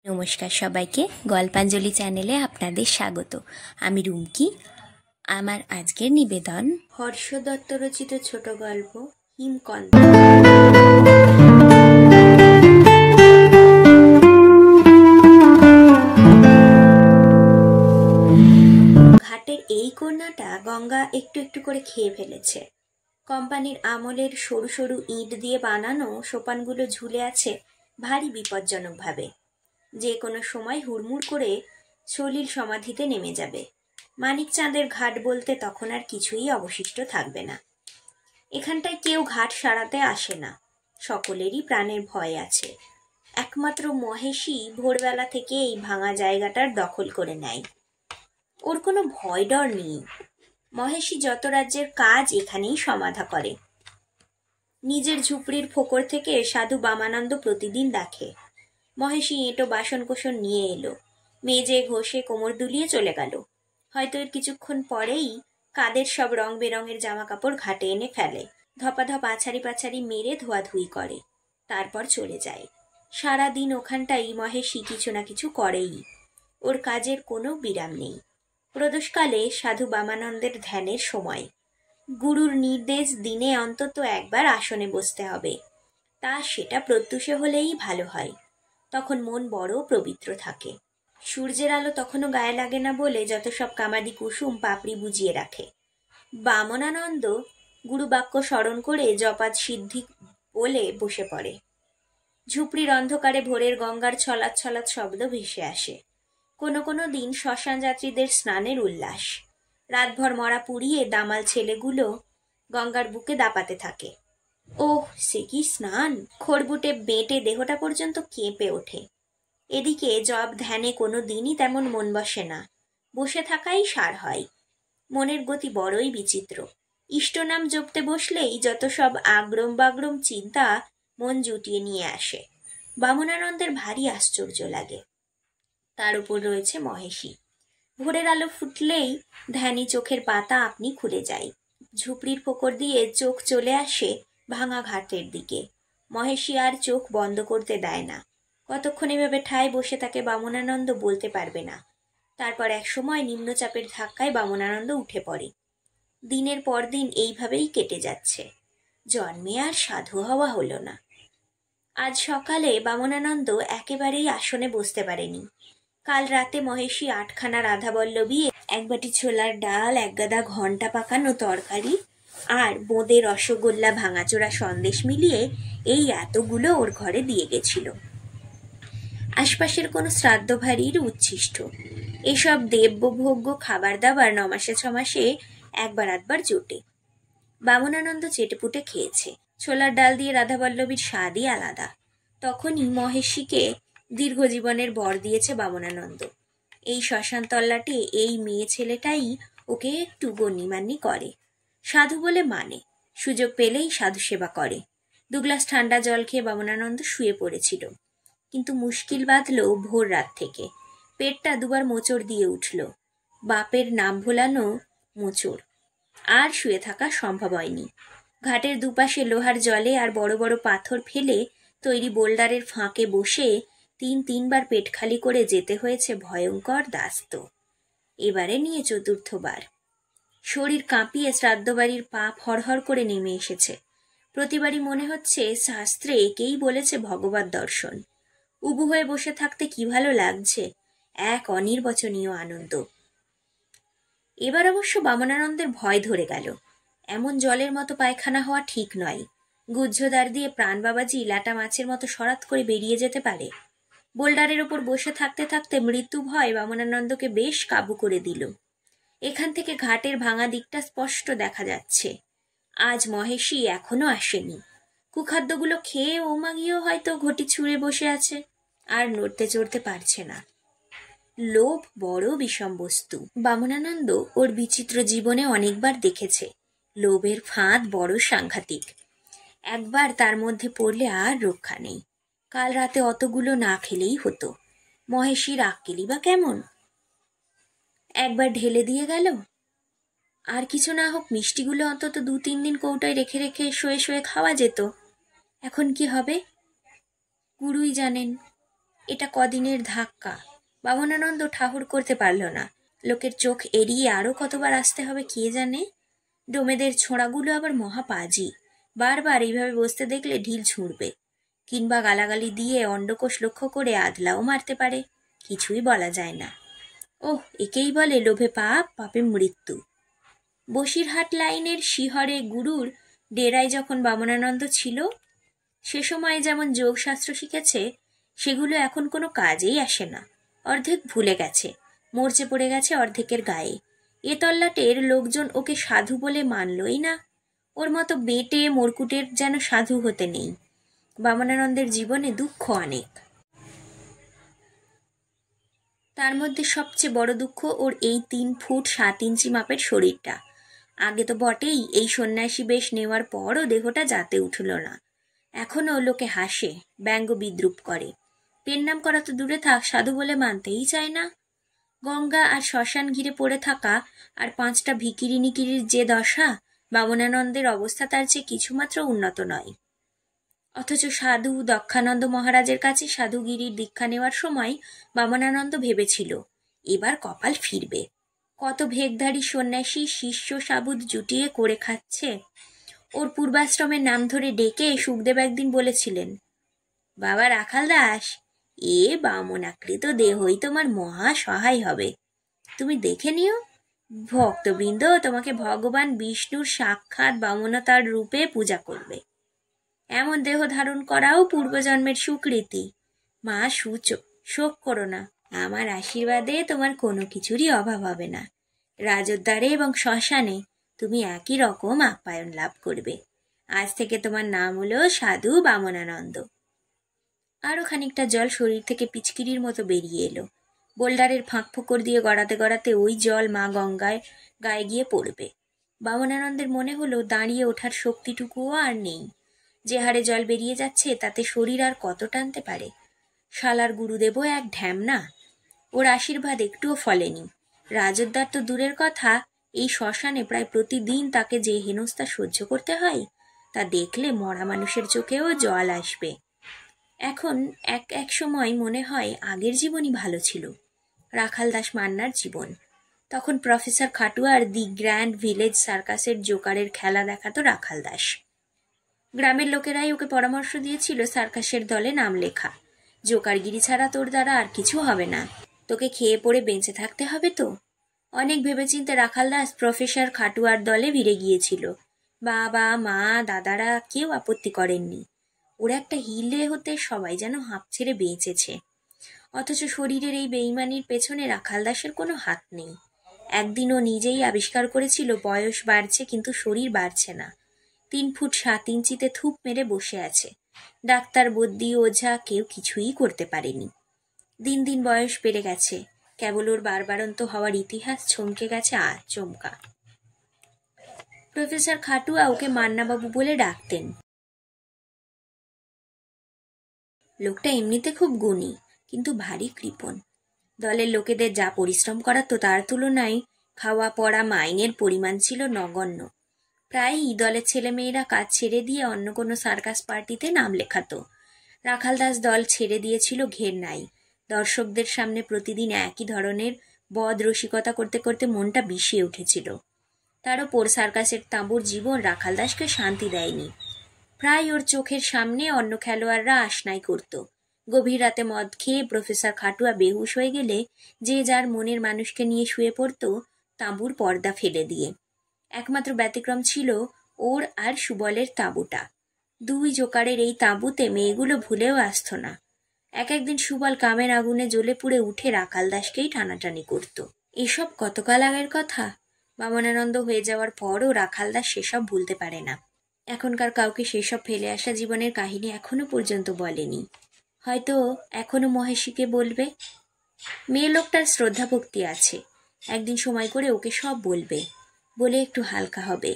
নমস্কার সবাইকে, গল্পাঞ্জলি চ্যানেলে আপনাদের স্বাগত। আমি রুমকি। আমার আজকের নিবেদন হর্ষ দত্ত রচিত ছোট গল্প হিমকন্দ। ঘাটের এই কন্যাটা গঙ্গা একটু একটু করে খেয়ে ফেলেছে। কোম্পানির আমলের সরু সরু ইট দিয়ে বানানো সোপানগুলো ঝুলে আছে ভারী বিপজ্জনকভাবে। যে কোনো সময় হুড়মুড় করে সলিল সমাধিতে নেমে যাবে। মানিকচাঁদের ঘাট বলতে তখন আর কিছুই অবশিষ্ট থাকবে না। এখানটায় কেউ ঘাট সারাতে আসে না, সকলেরই প্রাণের ভয় আছে। একমাত্র মহেশই ভোরবেলা থেকে এই ভাঙা জায়গাটার দখল করে নেয়। ওর কোনো ভয় ডর নেই। মহেশই যত রাজ্যের কাজ এখানেই সমাধা করে। নিজের ঝুপড়ির ফোকর থেকে সাধু বামানন্দ প্রতিদিন দেখে। মহেশই এঁটো বাসনকোসন নিয়ে এলো, মেজে ঘষে কোমর দুলিয়ে চলে গেল। হয়তো এর কিছুক্ষণ পরেই কাদের সব রং বেরঙের জামা কাপড় ঘাটে এনে ফেলে, ধপাধপ আছাড়ি পাছাড়ি মেরে ধোয়াধুয়ি করে, তারপর চলে যায়। সারাদিন ওখানটাই মহেশই কিছু না কিছু করেই। ওর কাজের কোনো বিরাম নেই। প্রদোষকালে সাধু বামানন্দের ধ্যানের সময়। গুরুর নির্দেশ দিনে অন্তত একবার আসনে বসতে হবে। তা সেটা প্রত্যুষে হলেই ভালো হয়। তখন মন বড় পবিত্র থাকে। সূর্যের আলো তখনও গায়ে লাগে না বলে যত সব কামাদি কুসুম পাপড়ি বুঝিয়ে রাখে। বামনানন্দ গুরুবাক্য স্মরণ করে জপাত সিদ্ধি বলে বসে পড়ে। ঝুপড়ির অন্ধকারে ভোরের গঙ্গার ছলাৎ ছলাৎ শব্দ ভেসে আসে। কোনো কোনো দিন শ্মশান যাত্রীদের স্নানের উল্লাস। রাতভর মরা পুড়িয়ে দামাল ছেলেগুলো গঙ্গার বুকে দাপাতে থাকে। ওহ, সে কি স্নান! খড়বুটে বেঁটে দেহটা পর্যন্ত কেঁপে ওঠে। এদিকে জব ধ্যানে কোনো দিনই তেমন মন বসে না। বসে থাকাই সার হয়। মনের গতি বড়ই বিচিত্র। ইষ্টনাম জপতে বসলেই যত সব আগ্রম বাগ্রম চিন্তা মন জুটিয়ে নিয়ে আসে। বামনানন্দের ভারী আশ্চর্য লাগে। তার উপর রয়েছে মহেশী। ভোরের আলো ফুটলেই ধ্যানী চোখের পাতা আপনি খুলে যায়। ঝুপড়ির ফোকর দিয়ে চোখ চলে আসে ভাঙা ঘাটের দিকে। মহেশী আর চোখ বন্ধ করতে দেয় না। কতক্ষণ এভাবে ঠায় বসে থাকে বামনানন্দ বলতে পারবে না। তারপর এক সময় নিম্নচাপের ধাক্কায় বামনানন্দ উঠে পড়ে। দিনের পর দিন এইভাবেই কেটে যাচ্ছে। জন্মে আর সাধু হওয়া হলো না। আজ সকালে বামনানন্দ একেবারেই আসনে বসতে পারেনি। কাল রাতে মহেশী 8খানা রাধাবল্লভী, এক বাটি ছোলার ডাল, এক গাদা ঘন্টা পাকানো তরকারি আর বোঁদে রসগোল্লা ভাঙাচোরা সন্দেশ মিলিয়ে এই এতগুলো ওর ঘরে দিয়ে গেছিল। আশপাশের কোনো শ্রাদ্ধ ভারীর উচ্ছিষ্ট। এসব দেবভোগ্য খাবার দাবার 9 মাসে 6 মাসে একবার আধবার জোটে। বামনানন্দ চেটেপুটে খেয়েছে। ছোলার ডাল দিয়ে রাধাবল্লভীর স্বাদই আলাদা। তখনই মহেশীকে দীর্ঘজীবনের বর দিয়েছে বামনানন্দ। এই শ্মশান তল্লাটে এই মেয়ে ছেলেটাই ওকে একটু গণ্যমান্য করে। সাধু বলে মানে, সুযোগ পেলেই সাধু সেবা করে। 2 গ্লাস ঠান্ডা জল খেয়ে বামনানন্দ শুয়ে পড়েছিল। কিন্তু মুশকিল বাঁধল ভোর রাত থেকে। পেটটা দুবার মোচড় দিয়ে উঠল। বাপের নাম ভোলানো মোচড়। আর শুয়ে থাকা সম্ভব হয়নি। ঘাটের দুপাশে লোহার জলে আর বড় বড় পাথর ফেলে তৈরি বোল্ডারের ফাঁকে বসে 3-3বার পেট খালি করে যেতে হয়েছে ভয়ঙ্কর দাস্ত। এবারে নিয়ে 4র্থবার। শরীর কাঁপিয়ে শ্রাদ্ধবাড়ির পা হড়হড় করে নেমে এসেছে। প্রতিবারই মনে হচ্ছে শাস্ত্রে একেই বলেছে ভগবত দর্শন। উবু হয়ে বসে থাকতে কি ভালো লাগছে, এক অনির্বচনীয় আনন্দ। এবার অবশ্য বামনানন্দের ভয় ধরে গেল। এমন জলের মতো পায়খানা হওয়া ঠিক নয়। গুহ্যদ্বার দিয়ে প্রাণ বাবাজি লাটা মাছের মতো সরাত করে বেরিয়ে যেতে পারে। বোল্ডারের ওপর বসে থাকতে থাকতে মৃত্যু ভয় বামনানন্দকে বেশ কাবু করে দিল। এখান থেকে ঘাটের ভাঙা দিকটা স্পষ্ট দেখা যাচ্ছে। আজ মহেশী এখনো আসেনি। কুখাদ্যগুলো খেয়ে ও মাগিয়েও হয়তো ঘটি ছুঁড়ে বসে আছে, আর নড়তে চড়তে পারছে না। লোভ বড় বিষম বস্তু। বামনানন্দ ওর বিচিত্র জীবনে অনেকবার দেখেছে। লোভের ফাঁদ বড় সাংঘাতিক। একবার তার মধ্যে পড়লে আর রক্ষা নেই। কাল রাতে অতগুলো না খেলেই হতো। মহেশীর আক্কেলি বা কেমন! একবার ঢেলে দিয়ে গেল। আর কিছু না হোক মিষ্টিগুলো অন্তত 2-3 দিন কৌটায় রেখে রেখে শোয়ে শোয়ে খাওয়া যেত। এখন কি হবে গুরুই জানেন। এটা কদিনের ধাক্কা। বামনানন্দ ঠাহর করতে পারল না। লোকের চোখ এড়িয়ে আরো কতবার আসতে হবে কে জানে। ডোমেদের ছোঁড়াগুলো আবার মহাপাজি, বারবার এইভাবে বসতে দেখলে ঢিল ছুঁড়বে, কিংবা গালাগালি দিয়ে অন্ডকোষ লক্ষ্য করে আদলাও মারতে পারে। কিছুই বলা যায় না। ওহ, একেই বলে লোভে পাপ, পাপে মৃত্যু। বসিরহাট লাইনের শিহরে গুরুর ডেরায় যখন বামনানন্দ ছিল, সে সময়ে যেমন যোগশাস্ত্র শিখেছে, সেগুলো এখন কোনো কাজেই আসে না। অর্ধেক ভুলে গেছে, মরচে পড়ে গেছে অর্ধেকের গায়ে। এ তল্লাটের লোকজন ওকে সাধু বলে মানলই না। ওর মতো বেটে মরকুটের যেন সাধু হতে নেই। বামনানন্দের জীবনে দুঃখ অনেক। তার মধ্যে সবচেয়ে বড় দুঃখ ওর এই 3 ফুট 7 ইঞ্চি মাপের শরীরটা। আগে তো বটেই, এই সন্ন্যাসী বেশ নেওয়ার পরও দেহটা যাতে উঠল না। এখনও লোকে হাসে, ব্যঙ্গ বিদ্রুপ করে। পেন নাম করা তো দূরে থাক, সাধু বলে মানতেই চায় না। গঙ্গা আর শ্মশান ঘিরে পড়ে থাকা আর 5টা ভিকিরিনিকিরির যে দশা, বামনানন্দের অবস্থা তার চেয়ে কিছুমাত্র উন্নত নয়। অথচ সাধু দক্ষানন্দ মহারাজের কাছে সাধুগিরির দীক্ষা নেওয়ার সময় বামনানন্দ ভেবেছিল, এবার কপাল ফিরবে। কত ভেগধারী সন্ন্যাসী শিষ্য সাবুদ জুটিয়ে করে খাচ্ছে। ওর পূর্বাশ্রমের নাম ধরে ডেকে সুখদেব একদিন বলেছিলেন, বাবা রাখাল দাস, এ বামনাকৃত দেহই তোমার মহা সহায় হবে। তুমি দেখে নিও, ভক্তবৃন্দ তোমাকে ভগবান বিষ্ণুর সাক্ষাৎ বামনতার রূপে পূজা করবে। এমন দেহ ধারণ করাও পূর্বজন্মের সুকৃতি। মা শোক করো না, আমার আশীর্বাদে তোমার কোনো কিছুরই অভাব হবে না। রাজোদ্ধারে এবং শ্মশানে তুমি একই রকম আপ্যায়ন লাভ করবে। আজ থেকে তোমার নাম হলো সাধু বামনানন্দ। আরো খানিকটা জল শরীর থেকে পিচকিরির মতো বেরিয়ে এলো। বোল্ডারের ফাঁক ফোকর দিয়ে গড়াতে গড়াতে ওই জল মা গঙ্গায় গায়ে গিয়ে পড়বে। বামনানন্দের মনে হলো দাঁড়িয়ে ওঠার শক্তিটুকুও আর নেই। যে হারে জল বেরিয়ে যাচ্ছে তাতে শরীর আর কত টানতে পারে। শালার গুরুদেবও এক ঢ্যামনা, ওর আশীর্বাদ একটুও ফলেনি। রাজোদ্ধার তো দূরের কথা, এই শ্মশানে প্রায় প্রতিদিন তাকে যে হেনস্থা সহ্য করতে হয়, তা দেখলে মরা মানুষের চোখেও জল আসবে। এখন এক সময় মনে হয় আগের জীবনই ভালো ছিল, রাখাল দাস মান্নার জীবন। তখন প্রফেসর খাটুয়ার দি গ্র্যান্ড ভিলেজ সার্কাসের জোকারের খেলা দেখাতো রাখাল দাস। গ্রামের লোকেরাই ওকে পরামর্শ দিয়েছিল সার্কাসের দলে নাম লেখা। জোকারগিরি ছাড়া তোর দ্বারা আর কিছু হবে না, তোকে খেয়ে পড়ে বেঁচে থাকতে হবে তো। অনেক ভেবেচিন্তে রাখাল দাস প্রফেসর খাটুয়ার দলে ভিড়ে গিয়েছিল। বাবা মা দাদারা কেউ আপত্তি করেননি। ওর একটা হিলে হতে সবাই যেন হাঁপ ছেড়ে বেঁচেছে। অথচ শরীরের এই বেইমানির পেছনে রাখাল দাসের কোনো হাত নেই। একদিন ও নিজেই আবিষ্কার করেছিল বয়স বাড়ছে কিন্তু শরীর বাড়ছে না। 3 ফুট 7 ইঞ্চিতে থুপ মেরে বসে আছে। ডাক্তার বদ্যি ওঝা কেউ কিছুই করতে পারেনি। দিন দিন বয়স বেড়ে গেছে। কেবল ওর বারবারন্ত হওয়ার ইতিহাস চমকে গেছে আচমকা। প্রফেসর খাটুয়া ওকে মান্নাবাবু বলে ডাকতেন। লোকটা এমনিতে খুব গুণী, কিন্তু ভারী কৃপণ। দলের লোকেদের যা পরিশ্রম করাতো তার তুলনায় খাওয়া পড়া মাইনের পরিমাণ ছিল নগণ্য। প্রায়ই দলের ছেলেমেয়েরা কাজ ছেড়ে দিয়ে অন্য কোনো সার্কাস পার্টিতে নাম লেখাতো। রাখাল দাস দল ছেড়ে দিয়েছিল ঘেন্নায়। দর্শকদের সামনে প্রতিদিন একই ধরনের বদ রসিকতা করতে করতে মনটা বিষিয়ে উঠেছিল। তার ওপর সার্কাসের তাঁবুর জীবন রাখাল দাসকে শান্তি দেয়নি। প্রায় ওর চোখের সামনে অন্য খেলোয়াড়রা আশনাই করত। গভীর রাতে মদ খেয়ে প্রফেসর খাটুয়া বেহুশ হয়ে গেলে যে যার মনের মানুষকে নিয়ে শুয়ে পড়ত তাঁবুর পর্দা ফেলে দিয়ে। একমাত্র ব্যতিক্রম ছিল ওর আর সুবলের তাঁবুটা। 2 জোকারের এই তাঁবুতে মেয়েগুলো ভুলেও আসত না। একদিন সুবল কামের আগুনে জ্বলে পুড়ে উঠে রাখাল দাসকেই টানাটানি করত। এসব কতকাল আগের কথা। বামনানন্দ হয়ে যাওয়ার পরও রাখাল দাস সেসব ভুলতে পারে না। এখনকার কাউকে সেসব ফেলে আসা জীবনের কাহিনী এখনো পর্যন্ত বলেনি। হয়তো এখনো মহেশীকে বলবে। মেয়ে লোকটার শ্রদ্ধা ভক্তি আছে। একদিন সময় করে ওকে সব বলবে, বলে একটু হালকা হবে।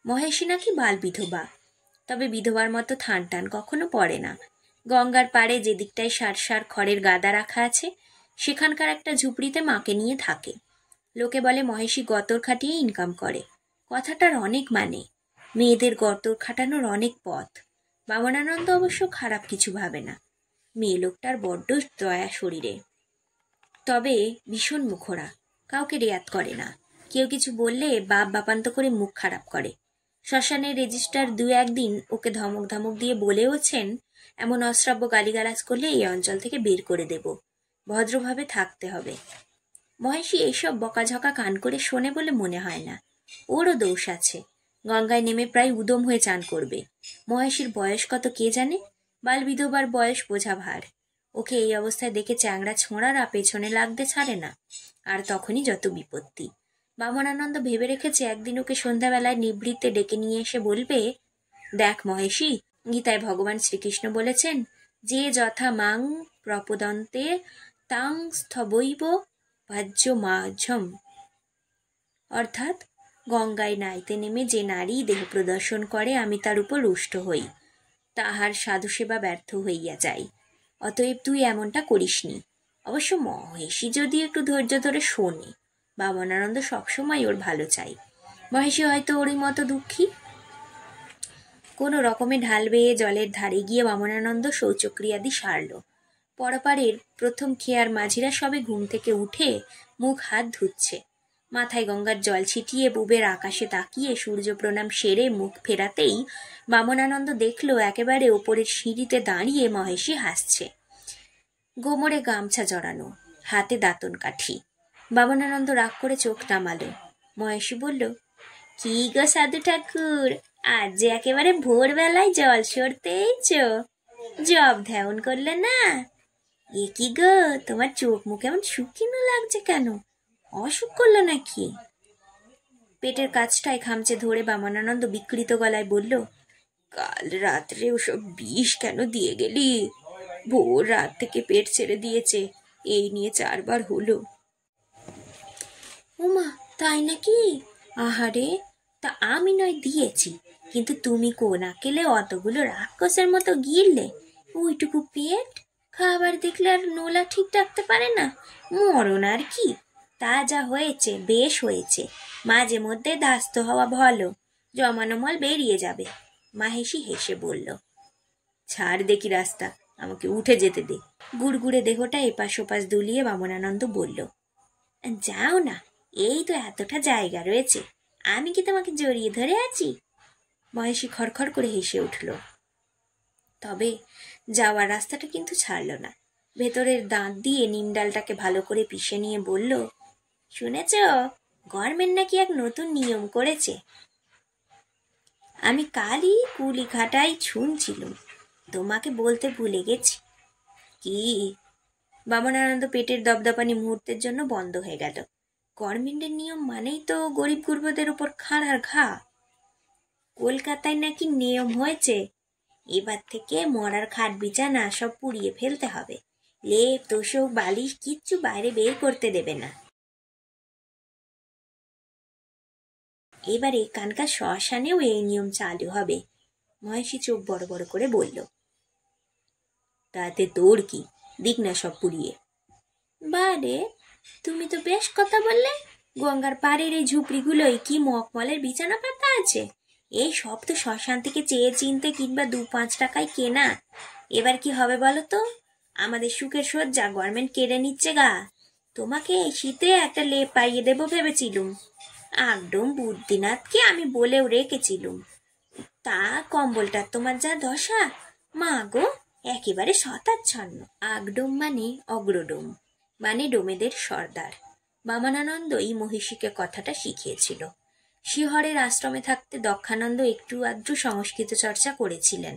মহেশী নাকি বাল বিধবা, তবে বিধবার মতো থান টান কখনো পড়ে না। গঙ্গার পাড়ে যে দিকটায় সার খড়ের গাদা রাখা আছে, সেখানকার একটা ঝুপড়িতে মাকে নিয়ে থাকে। লোকে বলে মহেশী গতর খাটিয়ে ইনকাম করে। কথাটার অনেক মানে। মেয়েদের গতর খাটানোর অনেক পথ। বামনানন্দ অবশ্য খারাপ কিছু ভাবে না। মেয়ে লোকটার বড্ড দয়া শরীরে, তবে ভীষণ মুখরা, কাউকে রেয়াত করে না। কেউ কিছু বললে বাপ বাপান্ত করে মুখ খারাপ করে। শ্মশানের রেজিস্ট্রার দু একদিন ওকে ধমক ধমক দিয়ে বলেওছেন, এমন অশ্রাব্য গালিগালাজ করলে এই অঞ্চল থেকে বের করে দেব, ভদ্রভাবে থাকতে হবে। মহেশী এইসব বকাঝকা কান করে শোনে বলে মনে হয় না। ওরও দোষ আছে। গঙ্গায় নেমে প্রায় উদম হয়ে চান করবে। মহেশীর বয়স কত কে জানে? বাল বিধবার বয়স বোঝা ভার। ওকে এই অবস্থায় দেখে চ্যাংড়া ছোঁড়ারা পেছনে লাগতে ছাড়ে না। আর তখনই যত বিপত্তি। বামনানন্দ ভেবে রেখেছে একদিন ওকে সন্ধ্যাবেলায় নিভৃতে ডেকে নিয়ে এসে বলবে, দেখ মহেশী, গীতায় ভগবান শ্রীকৃষ্ণ বলেছেন, যে যথা মাং প্রপদন্তে তাং স্থবৈব ভাজ্য মাঝম। অর্থাৎ গঙ্গায় নাইতে নেমে যে নারী দেহ প্রদর্শন করে আমি তার উপর রুষ্ট হই, তাহার সাধুসেবা ব্যর্থ হইয়া যায়। অতএব তুই এমনটা করিসনি। অবশ্য মহেশী যদি একটু ধৈর্য ধরে শোনে, বামনানন্দ সবসময় ওর ভালো চাই। মহেশী হয়তো ওরই মতো দুঃখী। কোনো রকমে ঢাল বেয়ে জলের ধারে গিয়ে বামনানন্দ শৌচক্রিয়াদি সারল। পরপারের প্রথম খেয়ার মাঝিরা সবে ঘুম থেকে উঠে মুখ হাত ধুচ্ছে। মাথায় গঙ্গার জল ছিটিয়ে বুবের আকাশে তাকিয়ে সূর্য প্রণাম সেরে মুখ ফেরাতেই বামনানন্দ দেখল একেবারে ওপরের সিঁড়িতে দাঁড়িয়ে মহেশী হাসছে। গোমরে গামছা জড়ানো, হাতে দাঁতন কাঠি। বামনানন্দ রাগ করে চোখ নামালো। মহেশী বলল, কি গো সাধু ঠাকুর, আজ যে একেবারে ভোরবেলায় জল সরতেইছ, জব ধ্যান করলে না? এ কি গো, তোমার চোখ মুখ এমন শুকিনো লাগছে কেন? অসুখ করলো নাকি? পেটের কাছটায় খামচে ধরে বামনানন্দ বিকৃত গলায় বলল, কাল রাত্রে ওসব বিষ কেন দিয়ে গেলি? ভোর রাত থেকে পেট ছেড়ে দিয়েছে, এই নিয়ে 4 বার হলো। উমা, তাই নাকি? আহারে, তা আমি নয় দিয়েছি, কিন্তু তুমি কোন আকেলে অতগুলো রাক্ষসের মতো গিললে? ওইটুকু পেট, খাবার দেখলে আর নোলা ঠিক রাখতে পারে না। মরণ আর কি। তা যা হয়েছে বেশ হয়েছে। মাঝে মধ্যে ধাস্ত হওয়া ভালো, জমানো মল বেরিয়ে যাবে। মহেশী হেসে বলল, ছাড় দেখি রাস্তা, আমাকে উঠে যেতে দে। গুড়গুড়ে দেহটা এপাশ ওপাশ দুলিয়ে বামনানন্দ বলল, যাও না, এই তো এতটা জায়গা রয়েছে, আমি কি তোমাকে জড়িয়ে ধরে আছি? মহেশী খড়খড় করে হেসে উঠল। তবে যাওয়ার রাস্তাটা কিন্তু ছাড়ল না। ভেতরের দাঁত দিয়ে নিমডালটাকে ভালো করে পিষে নিয়ে বলল, শুনেছ, গভর্নমেন্ট নাকি এক নতুন নিয়ম করেছে। আমি কালই কুলিঘাটায় শুনছিলুম, তোমাকে বলতে ভুলে গেছি। কি? বামনানন্দ পেটের দপদপানি মুহূর্তের জন্য বন্ধ হয়ে গেল। গভর্নমেন্টের নিয়ম মানেই তো গরিব গুরবাদের উপর খাঁড়ার ঘা। কলকাতায় নাকি নিয়ম হয়েছে, এবার থেকে মরার খাট বিছানা সব পুড়িয়ে ফেলতে হবে। লেপ তোষক বালিশ কিচ্ছু বাইরে বের করতে দেবে না। এবারে এখানকার শ্মশানেও এই নিয়ম চালু হবে। মহেশী চোখ বড় বড় করে বলল, তাতে তোর কি? দিক না সব পুড়িয়ে। বারে, তুমি তো বেশ কথা বললে। গঙ্গার পাড়ের এই ঝুপড়িগুলোই কি মকমলের বিছানা পাতা আছে? এই সব তো শ্মশান থেকে চেয়ে চিনতে কিংবা 2-5 টাকায় কেনা। এবার কি হবে বলো তো? আমাদের সুখের সজ্জা গভর্নমেন্ট কেড়ে নিচ্ছে গা। তোমাকে এই শীতে একটা লেপ পাইয়ে দেবো ভেবেছিলুম। একদম বুদ্ধিনাথকে আমি বলেও রেখেছিলুম। তা কম্বলটার তোমার যা দশা, মা গো, একেবারে শতাচ্ছন্ন। আগডোম মানে অগ্রডোম, মানে ডোমেদের সর্দার। বামনানন্দই মহিষীকে কথাটা শিখিয়েছিল। শিহরের আশ্রমে থাকতে দক্ষানন্দ একটু আধটু সংস্কৃত চর্চা করেছিলেন।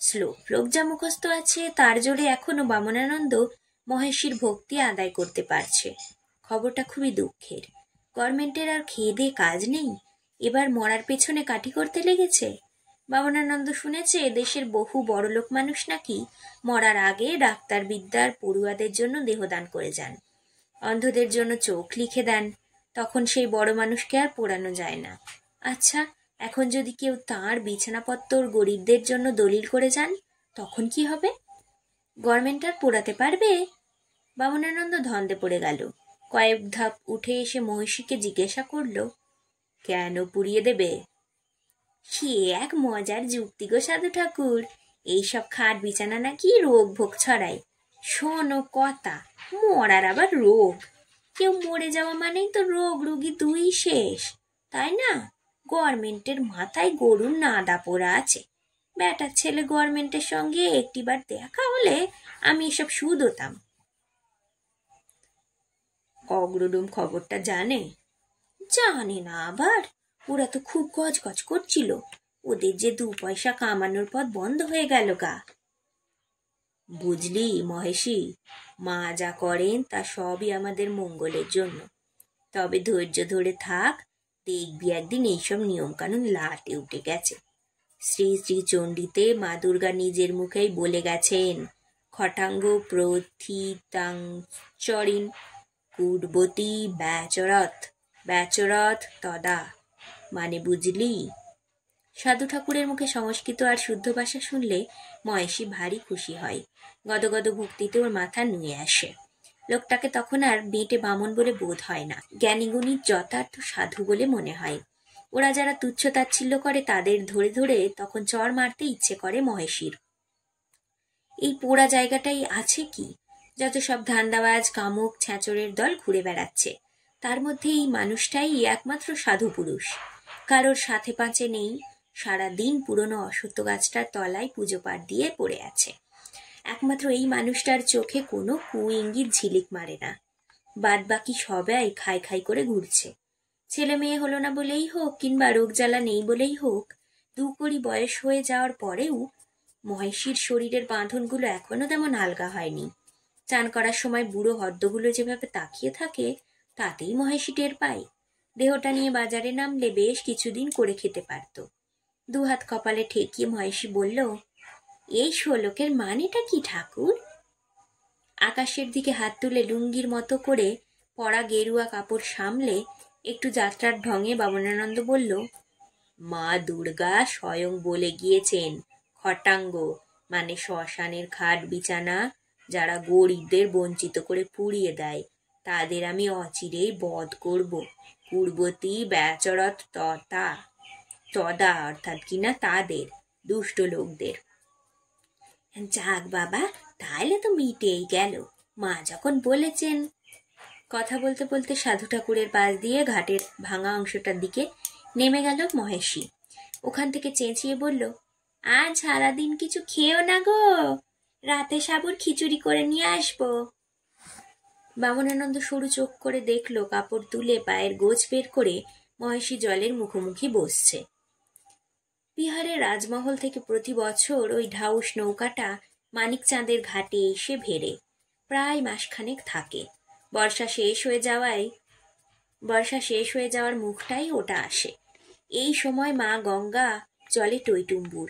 শ্লোক ফ্লোক যা মুখস্থ আছে তার জোরে এখনো বামনানন্দ মহেশীর ভক্তি আদায় করতে পারছে। খবরটা খুবই দুঃখের। গভর্নমেন্টের আর খেয়ে দিয়ে কাজ নেই, এবার মরার পেছনে কাঠি করতে লেগেছে। বামনানন্দ শুনেছে দেশের বহু বড়লোক মানুষ নাকি মরার আগে ডাক্তার বিদ্যার পড়ুয়াদের জন্য দেহদান করে যান, অন্ধদের জন্য চোখ লিখে দেন। তখন সেই বড় মানুষকে আর পোড়ানো যায় না। আচ্ছা, এখন যদি কেউ তাঁর বিছানাপত্তর গরিবদের জন্য দলিল করে যান, তখন কি হবে? গভর্নমেন্ট আর পোড়াতে পারবে? বামনানন্দ ধন্দে পড়ে গেল। কয়েক ধাপ উঠে এসে মহিষীকে জিজ্ঞাসা করল, কেন পুড়িয়ে দেবে? সে এক মজার যুক্তি গো সাধু ঠাকুর। এইসব খাট বিছানা নাকি রোগ ভোগ ছড়ায়। শোনো কথা, মরার আবার রোগ? কেউ মরে যাওয়া মানেই তো রোগ রুগী দুই শেষ, তাই না? গভর্নমেন্টের মাথায় গরুর নাদা পোড়া আছে। বেটার ছেলে গভর্নমেন্টের সঙ্গে একটিবার দেখা হলে আমি এসব শুধোতাম। অগ্রদম খবরটা জানে? জানে না আবার? ওরা তো খুব গজগজ করছিল, ওদের যে 2 পয়সা কামানোর পথ বন্ধ হয়ে গেল গা। বুঝলি মহেশী, মা যা করেন তা সবই আমাদের মঙ্গলের জন্য। তবে ধৈর্য ধরে থাক, দেখবি একদিন এইসব নিয়ম কানুন লাটে উঠে গেছে। শ্রী শ্রী চণ্ডীতে মা দুর্গা নিজের মুখেই বলে গেছেন, খটাঙ্গ প্রথিতাংচরিন কুর্বতী ব্যাচরথ ব্যাচরথ তদা। মানে বুঝলি? সাধু ঠাকুরের মুখে সংস্কৃত আর শুদ্ধ ভাষা শুনলে মহেশী ভারী খুশি হয়। গদগদ ভক্তিতে ওর মাথা নুয়ে আসে। লোকটাকে তখন আর বেটে বামন বলে বোধ হয় না, জ্ঞানীগুণী যথার্থ সাধু বলে মনে হয়। ওরা যারা তুচ্ছ তাচ্ছিল্য করে তাদের ধরে ধরে তখন চড় মারতে ইচ্ছে করে মহেশীর। এই পোড়া জায়গাটাই আছে কি, যত সব ধান্দাবাজ কামুক ছ্যাঁচড়ের দল ঘুরে বেড়াচ্ছে, তার মধ্যে এই মানুষটাই একমাত্র সাধু পুরুষ। কারোর সাথে পাঁচে নেই, সারাদিন পুরনো অশ্বত্থ গাছটার তলায় পুজো পাঠ দিয়ে পড়ে আছে। একমাত্র এই মানুষটার চোখে কোনো কুইঙ্গির ঝিলিক মারে না। বাদ বাকি সবাই খাই খাই করে ঘুরছে। ছেলে মেয়ে হলো না বলেই হোক, কিংবা রোগ জ্বালা নেই বলেই হোক, 2 কোড়ি বয়স হয়ে যাওয়ার পরেও মহেশীর শরীরের বাঁধনগুলো এখনো তেমন আলগা হয়নি। চান করার সময় বুড়ো হদ্দগুলো যেভাবে তাকিয়ে থাকে, তাতেই মহেশী টের পায়। দেহটা নিয়ে বাজারে নামলে বেশ কিছুদিন করে খেতে পারত। 2 হাত কপালে ঠেকিয়ে মহেশী বলল, এই শ্লোকের মানেটা কি ঠাকুর? আকাশের দিকে হাত তুলে লুঙ্গির মতো করে পরা গেরুয়া কাপড় সামলে একটু যাত্রার ঢঙে বামনানন্দ বলল, মা দুর্গা স্বয়ং বলে গিয়েছেন, খটাঙ্গ মানে শ্মশানের খাট বিছানা যারা গরিবদের বঞ্চিত করে পুড়িয়ে দেয়, তাদের আমি অচিরেই বধ করব। পূর্বতী ব্যাচরত তথা তদা, অর্থাৎ কিনা তাদের, দুষ্ট লোকদের। যাক বাবা, তাহলে তো মিটেই গেল, মা যখন বলেছেন। কথা বলতে বলতে সাধু ঠাকুরের পাশ দিয়ে ঘাটের ভাঙা অংশটার দিকে নেমে গেল মহেশী। ওখান থেকে চেঁচিয়ে বলল, আজ সারাদিন কিছু খেয়েও না গো, রাতে সাবুর খিচুড়ি করে নিয়ে আসবো। বামনানন্দ সরু চোখ করে দেখল, কাপড় তুলে পায়ের গোছ বের করে মহেশী জলের মুখোমুখি বসছে। বিহারের রাজমহল থেকে প্রতি বছর ওই ঢাউস নৌকাটা মানিকচাঁদের ঘাটে এসে ভেড়ে প্রায় মাসখানেক থাকে। বর্ষা শেষ হয়ে যাওয়ার মুখটাই ওটা আসে। এই সময় মা গঙ্গা জলে টইটুম্বুর।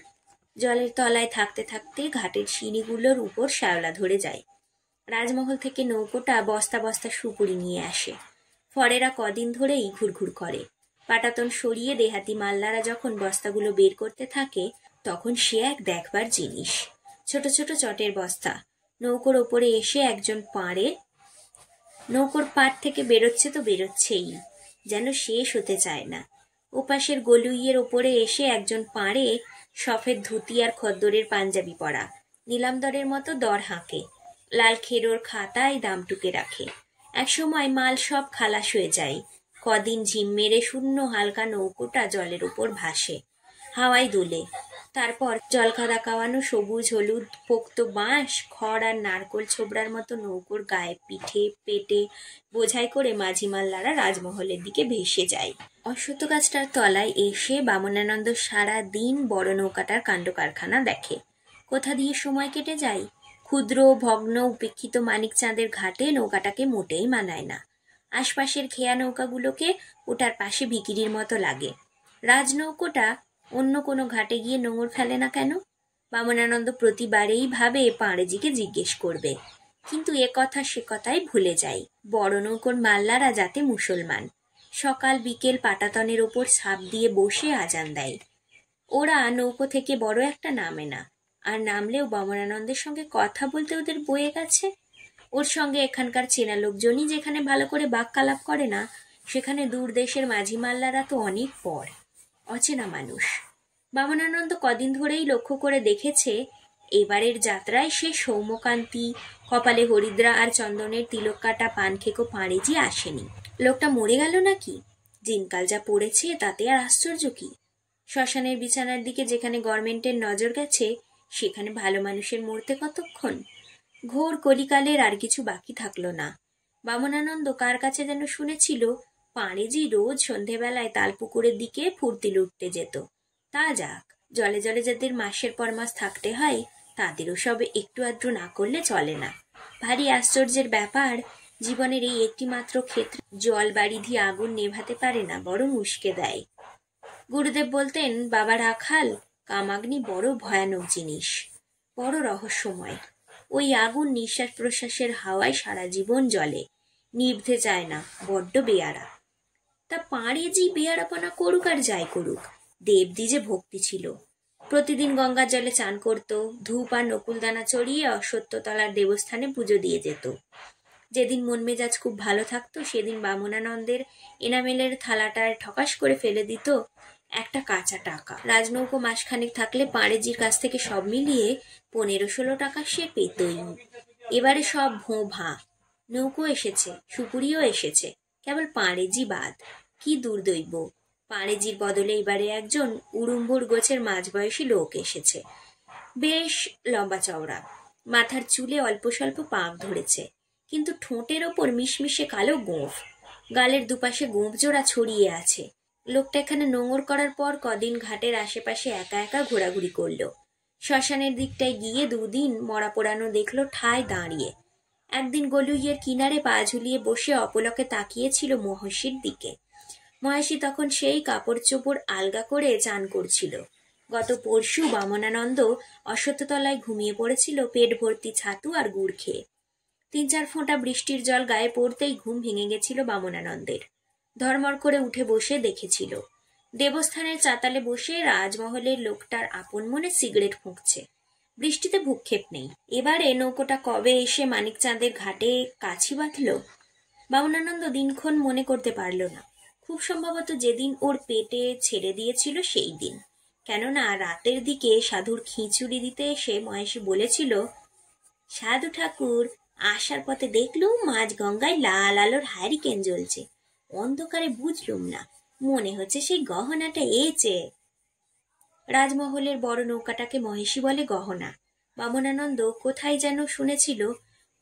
জলের তলায় থাকতে থাকতে ঘাটের সিঁড়িগুলোর উপর শ্যাওলা ধরে যায়। রাজমহল থেকে নৌকোটা বস্তা বস্তা সুপুরি নিয়ে আসে। ফরেরা কদিন ধরেই ঘুরঘুর করে। পাটাতন সরিয়ে দেহাতি মাল্লারা যখন বস্তাগুলো বের করতে থাকে, তখন সে এক দেখবার জিনিস। ছোট ছোট চটের বস্তা নৌকোর ওপরে এসে একজন পাড়ে, নৌকোর পাট থেকে বেরোচ্ছে তো বেরোচ্ছেই, যেন শেষ হতে চায় না। ওপাশের গলুইয়ের ওপরে এসে একজন পাড়ে সফেদ ধুতি আর খদ্দরের পাঞ্জাবি পরা, নিলামদরের মতো দর হাঁকে, লাল খেরোর খাতায় দাম টুকে রাখে। একসময় মাল সব খালাস হয়ে যায়। কদিন ঝিম মেরে শূন্য হালকা নৌকোটা জলের উপর ভাসে, হাওয়ায় দুলে। তারপর জলখাদা কাওয়ানো সবুজ হলুদ পোক্ত বাঁশ, খড় আর নারকোল ছোবড়ার মতো নৌকোর গায়ে পিঠে পেটে বোঝাই করে মাঝি মাল্লারা রাজমহলের দিকে ভেসে যায়। অশ্বত্থ গাছটার তলায় এসে বামনানন্দ সারা দিন বড় নৌকাটার কাণ্ড কারখানা দেখে। কোথা দিয়ে সময় কেটে যায়। ক্ষুদ্র ভগ্ন উপেক্ষিত মানিকচাঁদের ঘাটে নৌকাটাকে মোটেই মানায় না। আশপাশের খেয়া নৌকাগুলোকে ওটার পাশে ভিকিরির মতো লাগে। রাজনৌকোটা অন্য কোনো ঘাটে গিয়ে নোঙর ফেলে না কেন? বামনানন্দ প্রতিবারেই ভাবে পাঁড়েজিকে জিজ্ঞেস করবে, কিন্তু এ কথা সে কথাই ভুলে যায়। বড় নৌকোর মাল্লারা যাতে মুসলমান, সকাল বিকেল পাটাতনের ওপর ছাপ দিয়ে বসে আজান দেয়। ওরা নৌকো থেকে বড় একটা নামে না, আর নামলেও বামনানন্দের সঙ্গে কথা বলতে ওদের বয়ে গেছে। ওর সঙ্গে এখানকার চেনা লোকজনই যেখানে ভালো করে বাক্যালাপ করে না, সেখানে দূর দেশের মাঝি মাল্লারা তো অনেক পর, অচেনা মানুষ। বামনানন্দ কদিন ধরেই লক্ষ্য করে দেখেছে, এবারের যাত্রায় সে সৌম্যকান্তি, কপালে হরিদ্রা আর চন্দনের তিলক কাটা পানখেকো পাঁড়েজি আসেনি। লোকটা মরে গেল নাকি? দিনকাল যা পড়েছে তাতে আর আশ্চর্য কি? শ্মশানের বিছানার দিকে যেখানে গভর্নমেন্টের নজর গেছে সেখানে ভালো মানুষের মরতে কতক্ষণ? ঘোর কলিকালের আর কিছু বাকি থাকলো না। বামনানন্দ কার কাছে যেন শুনেছিল পাঁড়েজি রোজ সন্ধেবেলায় তালপুকুরের দিকে ফুর্তি লুটতে যেত। তা যাক, জলে জলে যাদের মাসের পর মাস থাকতে হয় তাদেরও সব একটু আধটু না করলে চলে না। ভারী আশ্চর্যের ব্যাপার, জীবনের এই একটি মাত্র ক্ষেত্রে জল বাড়িধি আগুন নেভাতে পারে না, বরং উস্কে দেয়। গুরুদেব বলতেন, বাবা রাখাল, কামাগ্নি বড় ভয়ানক জিনিস, বড় রহস্যময়। ওই আগুন নিঃশ্বাস প্রশ্বাসের হাওয়ায় সারা জীবন জ্বলে, নিভতে চায় না, বড্ড বেয়ারা। তা পাঁড়েজি বেয়ারাপনা করুক আর যাই করুক, দেবদি যে ভক্তি ছিল। প্রতিদিন গঙ্গার জলে চান করত, ধূপ আর নকুলদানা চড়িয়ে অশ্বত্থতলার দেবস্থানে পুজো দিয়ে যেত। যেদিন মন মেজাজ খুব ভালো থাকতো সেদিন বামনানন্দের এনামেলের থালাটায় ঠকাস করে ফেলে দিত একটা কাঁচা টাকা। রাজনৌকো মাসখানেক থাকলে পাঁড়েজির কাছ থেকে সব মিলিয়ে 15-16 টাকা সে পেতই। এবারে সব ভোঁ ভাঁ, নৌকো এসেছে, সুপুরিও এসেছে, কেবল পাঁড়েজি বাদ। কি দুর্দৈব! পাঁড়েজির বদলে এবারে একজন উড়ুম্বুর গোছের মাঝবয়সী লোক এসেছে। বেশ লম্বা চওড়া, মাথার চুলে অল্প স্বল্প পাক ধরেছে, কিন্তু ঠোঁটের ওপর মিশমিশে কালো গোঁফ, গালের দুপাশে গোঁফ জোড়া ছড়িয়ে আছে। লোকটা এখানে নোঙর করার পর কদিন ঘাটের আশেপাশে একা একা ঘোরাঘুরি করলো। শ্মশানের দিকটায় গিয়ে 2 দিন মরা পোড়ানো দেখলো ঠায় দাঁড়িয়ে। একদিন গলুইয়ের কিনারে পা ঝুলিয়ে বসে অপলকে তাকিয়েছিল মহর্ষির দিকে। মহেশী তখন সেই কাপড় চোপড় আলগা করে চান করছিল। গত পরশু বামনানন্দ অশ্বত্থতলায় ঘুমিয়ে পড়েছিল পেট ভর্তি ছাতু আর গুড় খেয়ে। 3-4 ফোঁটা বৃষ্টির জল গায়ে পড়তেই ঘুম ভেঙে গেছিল বামনানন্দের। ধর্মর করে উঠে বসে দেখেছিল দেবস্থানের চাতালে বসে রাজমহলের লোকটার আপন মনে সিগারেট ফুঁকছে। বৃষ্টিতে ভূক্ষেপ নেই। এবারে নৌকোটা কবে এসে মানিকচাঁদের ঘাটে কাছি বাঁধল বামনানন্দ দিনক্ষণ মনে করতে পারল না। খুব সম্ভবত যেদিন ওর পেটে ছেড়ে দিয়েছিল সেই দিন। কেননা রাতের দিকে সাধুর খিচুড়ি দিতে এসে মহেশী বলেছিল, সাধু ঠাকুর, আসার পথে দেখলুম মাঝ গঙ্গায় লাল আলোর হ্যারিকেন জ্বলছে। অন্ধকারে বুঝলুম না, মনে হচ্ছে সেই গহনাটা এচে। রাজমহলের বড় নৌকাটাকে মহেশী বলে গহনা। বামনানন্দ কোথায় যেন শুনেছিল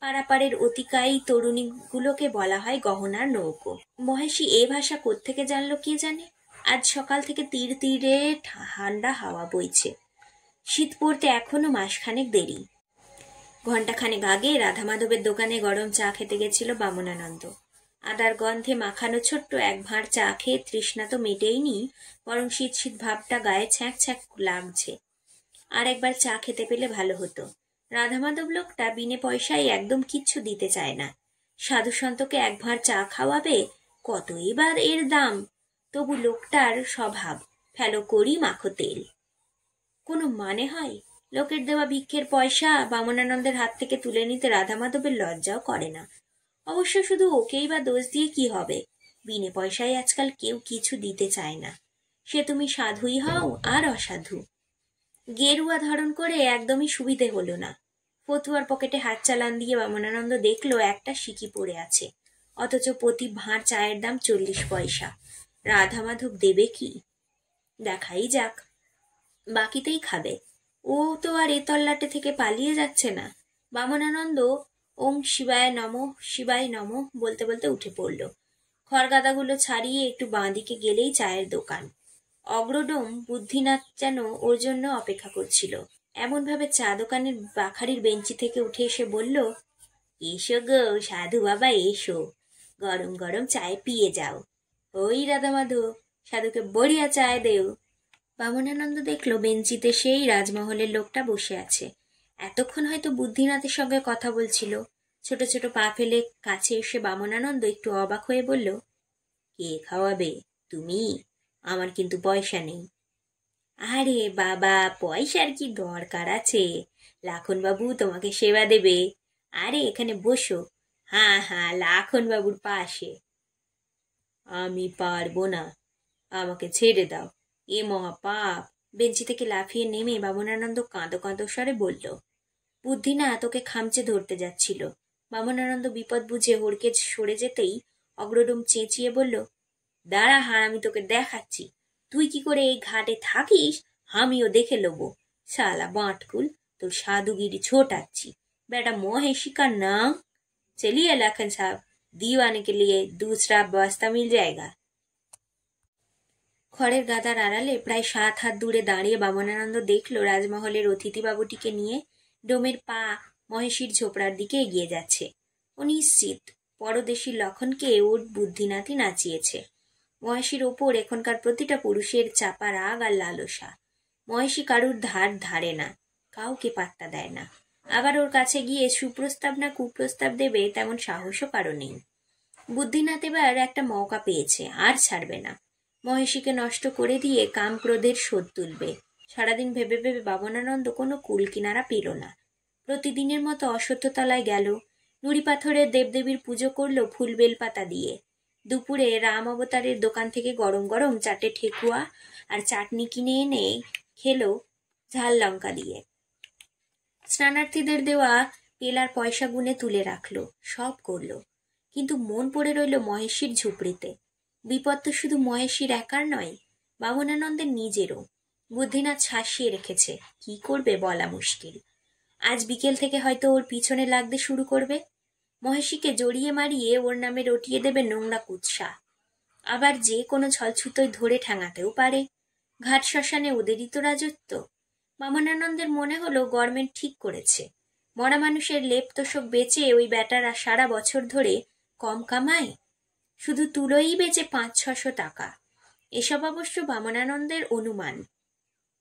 পারাপারের অতিকায়ী তরুণীগুলোকে বলা হয় গহনার নৌকো। মহেশী এ ভাষা কোত্থেকে জানলো কে জানে। আজ সকাল থেকে তীর তীরে ঠান্ডা হাওয়া বইছে। শীত পড়তে এখনো মাসখানেক দেরি। ঘণ্টাখানেক আগে রাধামাধবের দোকানে গরম চা খেতে গেছিল বামনানন্দ। আদার গন্ধে মাখানো ছোট্ট এক ভাঁড় চা খেয়ে তৃষ্ণা তো মেটেইনি, বরং শীত শীত ভাবটা গায়ে ছ্যাঁক ছ্যাঁক লাগছে। আর একবার চা খেতে পেলে ভালো হতো। রাধামাধব লোকটা বিনে পয়সায় একদম কিচ্ছু দিতে চায় না। সাধু সন্তকে এক ভাঁড় চা খাওয়াবে, কতই বা এর দাম। তবু লোকটার স্বভাব, ফেলো করি মাখো তেল। কোনো মানে হয়? লোকের দেওয়া ভিক্ষের পয়সা বামনানন্দের হাত থেকে তুলে নিতে রাধামাধবের লজ্জাও করে না। অবশ্য শুধু ওকেই বা দোষ দিয়ে কি হবে? বিনে পয়সায় আজকাল কেউ কিছু দিতে চায় না। সে তুমি সাধুই হও আর অসাধু। গেরুয়া ধারণ করে একদমই সুবিধে হলো না। ফতুয়ার পকেটে হাত চালান দিয়ে বামনানন্দ দেখলো একটা সিকি পড়ে আছে, অথচ প্রতি ভাঁড় চায়ের দাম 40 পয়সা। রাধামাধব দেবে কি? দেখাই যাক, বাকিতেই খাবে। ও তো আর এ তল্লাটে থেকে পালিয়ে যাচ্ছে না। বামনানন্দ ওং শিবায় নমঃ শিবায় নমঃ বলতে বলতে উঠে পড়ল। খড়গাদাগুলো ছাড়িয়ে একটু বাঁ দিকে গেলেই চায়ের দোকান। অগ্রডোম বুদ্ধিনাথ যেন ওর জন্য অপেক্ষা করছিল। এমনভাবে চা দোকানের বাখারির বেঞ্চি থেকে উঠে এসে বলল, এসো গো সাধু বাবা, এসো, গরম গরম চায় পিয়ে যাও। ওই রাধামাধব, সাধুকে বড়িয়া চায় দেও। বামনানন্দ দেখল বেঞ্চিতে সেই রাজমহলের লোকটা বসে আছে। এতক্ষণ হয়তো বুদ্ধিনাথের সঙ্গে কথা বলছিল। ছোট ছোট পা ফেলে কাছে এসে বামনানন্দ একটু অবাক হয়ে বলল, কে খাওয়াবে? তুমি? আমার কিন্তু পয়সা নেই। আরে বাবা, পয়সার কি দরকার আছে? লাখন বাবু তোমাকে সেবা দেবে। আরে এখানে বসো। হ্যাঁ হ্যাঁ, লাখন বাবুর পাশে। আমি পারবো না, আমাকে ছেড়ে দাও। এ মহা পাপ, বেঞ্চি থেকে লাফিয়ে নেমে বামনানন্দ কাঁদো কাঁদো স্বরে বলল, বুদ্ধি না তোকে খামচে ধরতে যাচ্ছিল। বামনানন্দ বিপদ বুঝে হড়কে সরে যেতেই অগ্রডুম চেঁচিয়ে বলল, দাঁড়া আমি তোকে দেখাচ্ছি, তুই কি করে এই ঘাটে থাকিস আমিও দেখে লবো। শালা বাঁটকুল, তোর সাধুগিরি ছোটাচ্ছি। बेटा मोहेशी का नाम। चलिए लखन साहब, दीवाने के लिए दूसरा बस्ता मिल जाएगा। খড়ের গাদার আড়ালে প্রায় 7 হাত দূরে দাঁড়িয়ে বামনানন্দ দেখল রাজমহলের অতিথিবাবুটিকে নিয়ে ডোমের পা মহেশীর ঝোপড়ার দিকে এগিয়ে যাচ্ছে। ও নিশ্চিত পরদেশী লক্ষণকে ওর বুদ্ধিনাথই নাচিয়েছে। মহেশীর ওপর এখনকার প্রতিটা পুরুষের চাপা রাগ আর লালসা। মহেশী কারুর ধার ধারে না, কাউকে পাত্তা দেয় না। আবার ওর কাছে গিয়ে সুপ্রস্তাব না কুপ্রস্তাব দেবে তেমন সাহসও কারো নেই। বুদ্ধিনাথ এবার একটা মৌকা পেয়েছে, আর ছাড়বে না। মহেশীকে নষ্ট করে দিয়ে কাম ক্রোধের শোধ তুলবে। সারাদিন ভেবে ভেবে বামনানন্দ কোনো কুল কিনারা পেল না। প্রতিদিনের মতো অশ্বত্থতলায় গেল, নুড়ি পাথরের দেবদেবীর পুজো করল ফুল বেলপাতা দিয়ে। দুপুরে রাম অবতারের দোকান থেকে গরম গরম 4টে ঠেকুয়া আর চাটনি কিনে এনে খেলো ঝাল লঙ্কা দিয়ে। স্নানার্থীদের দেওয়া পেলার পয়সা গুনে তুলে রাখলো, সব করলো। কিন্তু মন পড়ে রইল মহেশীর ঝুপড়িতে। বিপদ তো শুধু মহেশীর একার নয়, বামনানন্দের নিজেরও। বুদ্ধিনাথ শাসিয়ে রেখেছে, কি করবে বলা মুশকিল। আজ বিকেল থেকে হয়তো ওর পিছনে লাগতে শুরু করবে। মহেশীকে জড়িয়ে মারিয়ে ওর নামে রটিয়ে দেবে নোংরা কুৎসা। আবার যে কোনো ছলছুতোয় ধরে ঠ্যাঙাতেও পারে। ঘাট শ্মশানে ওদেরই তো রাজত্ব। বামনানন্দের মনে হলো গভর্নমেন্ট ঠিক করেছে। মরা মানুষের লেপ তোষক বেচে ওই বেটারা সারা বছর ধরে কম কামায়। শুধু তুলোই বেচে 500-600 টাকা। এসব অবশ্য বামনানন্দের অনুমান।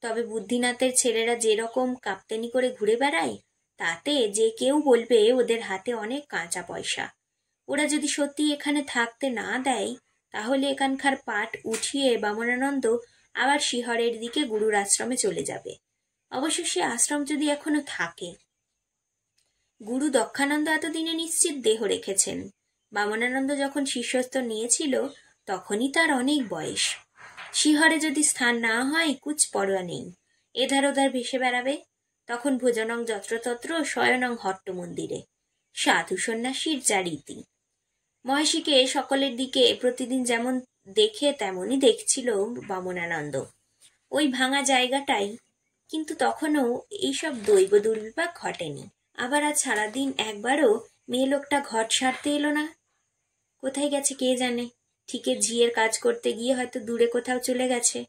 তবে বুদ্ধিনাথের ছেলেরা যেরকম কাপ্তেনি করে ঘুরে বেড়ায়, তাতে যে কেউ বলবে ওদের হাতে অনেক কাঁচা পয়সা। ওরা যদি সত্যি এখানে থাকতে না দেয়, তাহলে এখানকার পাট উঠিয়ে বামনানন্দ আবার শিহরের দিকে গুরুর আশ্রমে চলে যাবে। অবশ্য সে আশ্রম যদি এখনো থাকে। গুরু দক্ষানন্দ এতদিনে নিশ্চিত দেহ রেখেছেন। বামনানন্দ যখন শিষ্যস্ত নিয়েছিল তখনই তার অনেক বয়স। শিহরে যদি স্থান না হয় কুচ পরোয়া নেই, এধার ওধার ভেসে বেড়াবে। তখন ভোজনং যত্রতত্র শয়নং হট্ট মন্দিরে, সাধু সন্ন্যাসীর যা রীতি। মহেশীকে সকলের দিকে প্রতিদিন যেমন দেখে তেমনই দেখছিল বামনানন্দ, ওই ভাঙা জায়গাটাই। কিন্তু তখনও এইসব দৈব দুর্বিপাক ঘটেনি। আবার আজ সারাদিন একবারও মেয়ে লোকটা ঘট সারতে এলো না। কোথায় গেছে কে জানে। ঠিকে ঝিয়ের কাজ করতে গিয়ে হয়তো দূরে কোথাও চলে গেছে।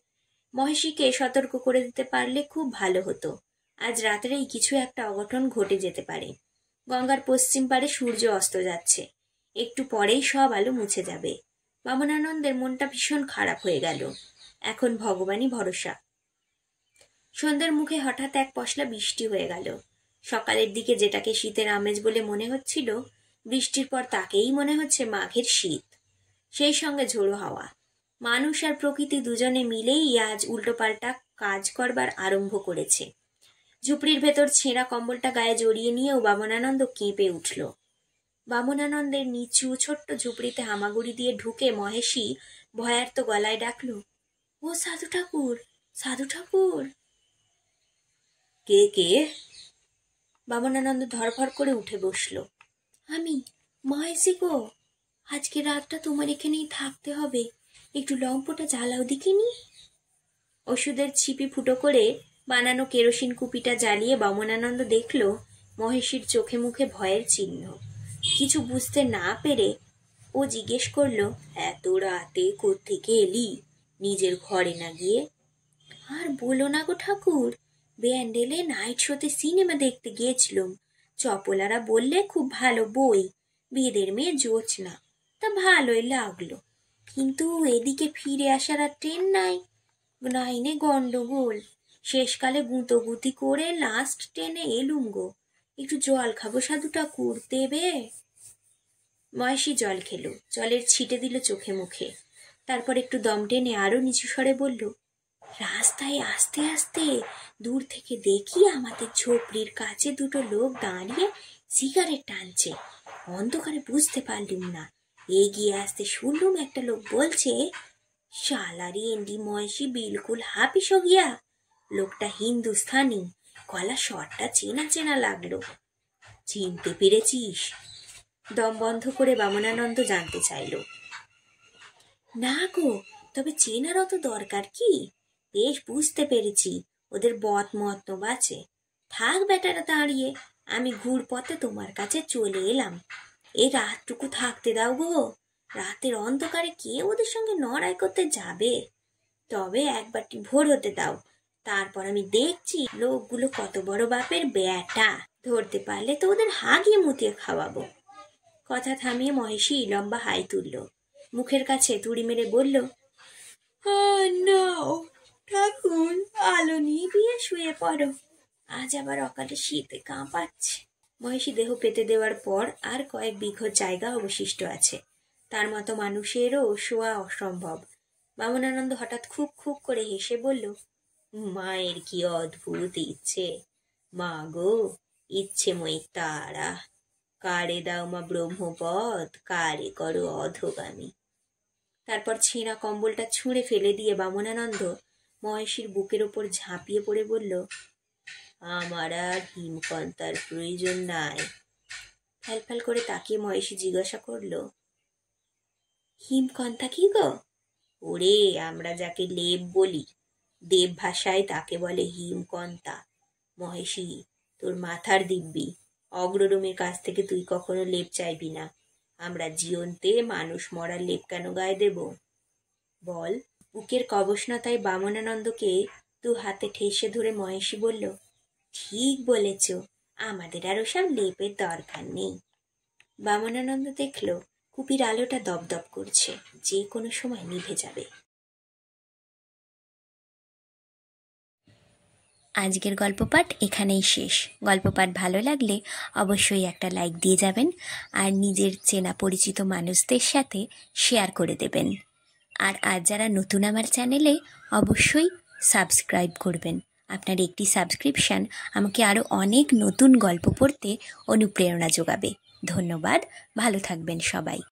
মহেশীকে সতর্ক করে দিতে পারলে খুব ভালো হতো। আজ রাত্রেই কিছু একটা অঘটন ঘটে যেতে পারে। গঙ্গার পশ্চিম পারে সূর্য অস্ত যাচ্ছে, একটু পরেই সব আলো মুছে যাবে। বামনানন্দের মনটা ভীষণ খারাপ হয়ে গেল। এখন ভগবানই ভরসা। সন্ধ্যের মুখে হঠাৎ এক পশলা বৃষ্টি হয়ে গেল। সকালের দিকে যেটাকে শীতের আমেজ বলে মনে হচ্ছিল, বৃষ্টির পর তাকেই মনে হচ্ছে মাঘের শীত। সেই সঙ্গে ঝোড়ো হাওয়া। মানুষ আর প্রকৃতি দুজনে মিলেই আজ উল্টোপাল্টা কাজ করবার আরম্ভ করেছে। ঝুপড়ির ভেতর ছেঁড়া কম্বলটা গায়ে জড়িয়ে নিয়েও বামনানন্দ কেঁপে উঠল। বামনানন্দের নিচু ছোট্ট ঝুপড়িতে হামাগুড়ি দিয়ে ঢুকে মহেশী ভয়ার্ত গলায় ডাকল, ও সাধু ঠাকুর, সাধু ঠাকুর। কে কে? বামনানন্দ ধরফর করে উঠে বসল। আমি, মহেশী গো। আজকে রাতটা তোমার এখানেই থাকতে হবে, একটু লম্পটা জ্বালাও দেখিনি। ওষুধের ছিপি ফুটো করে বানানো কেরোসিন কুপিটা জ্বালিয়ে বামনানন্দ দেখল মহেশীর চোখে মুখে ভয়ের চিহ্ন। কিছু বুঝতে না পেরে ও জিজ্ঞেস করল, এত রাতে কোত্থেকে এলি, নিজের ঘরে না গিয়ে? আর বলো না গো ঠাকুর, ব্যান্ডেলে নাইট শোতে সিনেমা দেখতে গিয়েছিলাম। চপলারা বললে খুব ভালো বই, বেদের মেয়ে জোছনা, তা ভালোই লাগলো। কিন্তু এদিকে ফিরে আসার আর ট্রেন নাই। লাইনে গন্ডগোল। শেষকালে গুঁতোগুতি করে লাস্ট ট্রেনে এলুম গো। একটু জল খাবো সাধু ঠাকুর, দেবে? মহেশী জল খেলো, জলের ছিটে দিল চোখে মুখে। তারপর একটু দম টেনে আরো নিচু স্বরে বলল, রাস্তায় আস্তে আস্তে দূর থেকে দেখি আমাদের ঝোপড়ির কাছে দুটো লোক দাঁড়িয়ে সিগারেট টানছে। অন্ধকারে বুঝতে পারলুম না। এগিয়ে আসতে শুনলুম একটা লোক বলছে, শালারি এন্ডি মহেশী বিলকুল হাফিস হো গিয়া। লোকটা হিন্দুস্থানি, গলা স্বরটা চেনা চেনা লাগলো। চিনতে পেরেছিস? দম বন্ধ করে বামনানন্দ জানতে চাইল। না গো, তবে চেনার অত দরকার কি? বেশ বুঝতে পেরেছি, ওদের বদ মতলব আছে। থাক বেটারা দাঁড়িয়ে, আমি ঘুরপথে তোমার কাছে চলে এলাম। এই রাতটুকু থাকতে দাও গো, রাতের অন্ধকারে কে ওদের সঙ্গে লড়াই করতে যাবে? তবে একবারটি ভোর হতে দাও, তারপর আমি দেখছি লোকগুলো কত বড় বাপের বেটা। ধরতে পারলে তো ওদের হাগিয়ে মুতিয়ে খাওয়াবো। কথা থামিয়ে মহেশী লম্বা হাই তুলল, মুখের কাছে তুড়ি মেরে বলল, নাও ঠাকুর, আলো নিয়ে বিয়ে শুয়ে পড়ো, আজ আবার অকালে শীতে কাঁপাচ্ছে। মহেশী দেহ পেতে দেওয়ার পর আর কয়েক বিঘত জায়গা অবশিষ্ট আছে। তার মতো মানুষেরও শোয়া অসম্ভব। বামনানন্দ হঠাৎ খুব খুব করে হেসে বলল, মায়ের কি অদ্ভুত ইচ্ছে! মা গো, ইচ্ছেময়ী তারা, কারে দাও মা ব্রহ্মপদ, কারে করো অধোগামী। তারপর ছেঁড়া কম্বলটা ছুঁড়ে ফেলে দিয়ে বামনানন্দ মহেশীর বুকের ওপর ঝাঁপিয়ে পড়ে বলল, আমার আর হিমকন্তার প্রয়োজন নাই। ফ্যালফ্যাল করে তাকিয়ে মহেশী জিজ্ঞাসা করল, হিমকন্তা কি গো? ওরে, আমরা যাকে লেপ বলি, দেব ভাষায় তাকে বলে হিমকন্তা। মহেশী, তোর মাথার দিব্যি, অগ্ররুমের কাছ থেকে তুই কখনো লেপ চাইবি না। আমরা জীবন্তে মানুষ মরার লেপ কেন গায়ে দেব বল? বুকের কবশনতায় বামনানন্দকে দু হাতে ঠেসে ধরে মহেশী বলল, ঠিক বলেছ, আমাদের আর ওসব লেপের দরকার নেই। বামনানন্দ দেখল কুপির আলোটা দপদপ করছে, যে কোনো সময় নিভে যাবে। আজকের গল্প পাঠ এখানেই শেষ। গল্প পাঠ ভালো লাগলে অবশ্যই একটা লাইক দিয়ে যাবেন, আর নিজের চেনা পরিচিত মানুষদের সাথে শেয়ার করে দেবেন। আর আজ যারা নতুন আমার চ্যানেলে, অবশ্যই সাবস্ক্রাইব করবেন। আপনার একটি সাবস্ক্রিপশান আমাকে আরও অনেক নতুন গল্প পড়তে অনুপ্রেরণা যোগাবে। ধন্যবাদ, ভালো থাকবেন সবাই।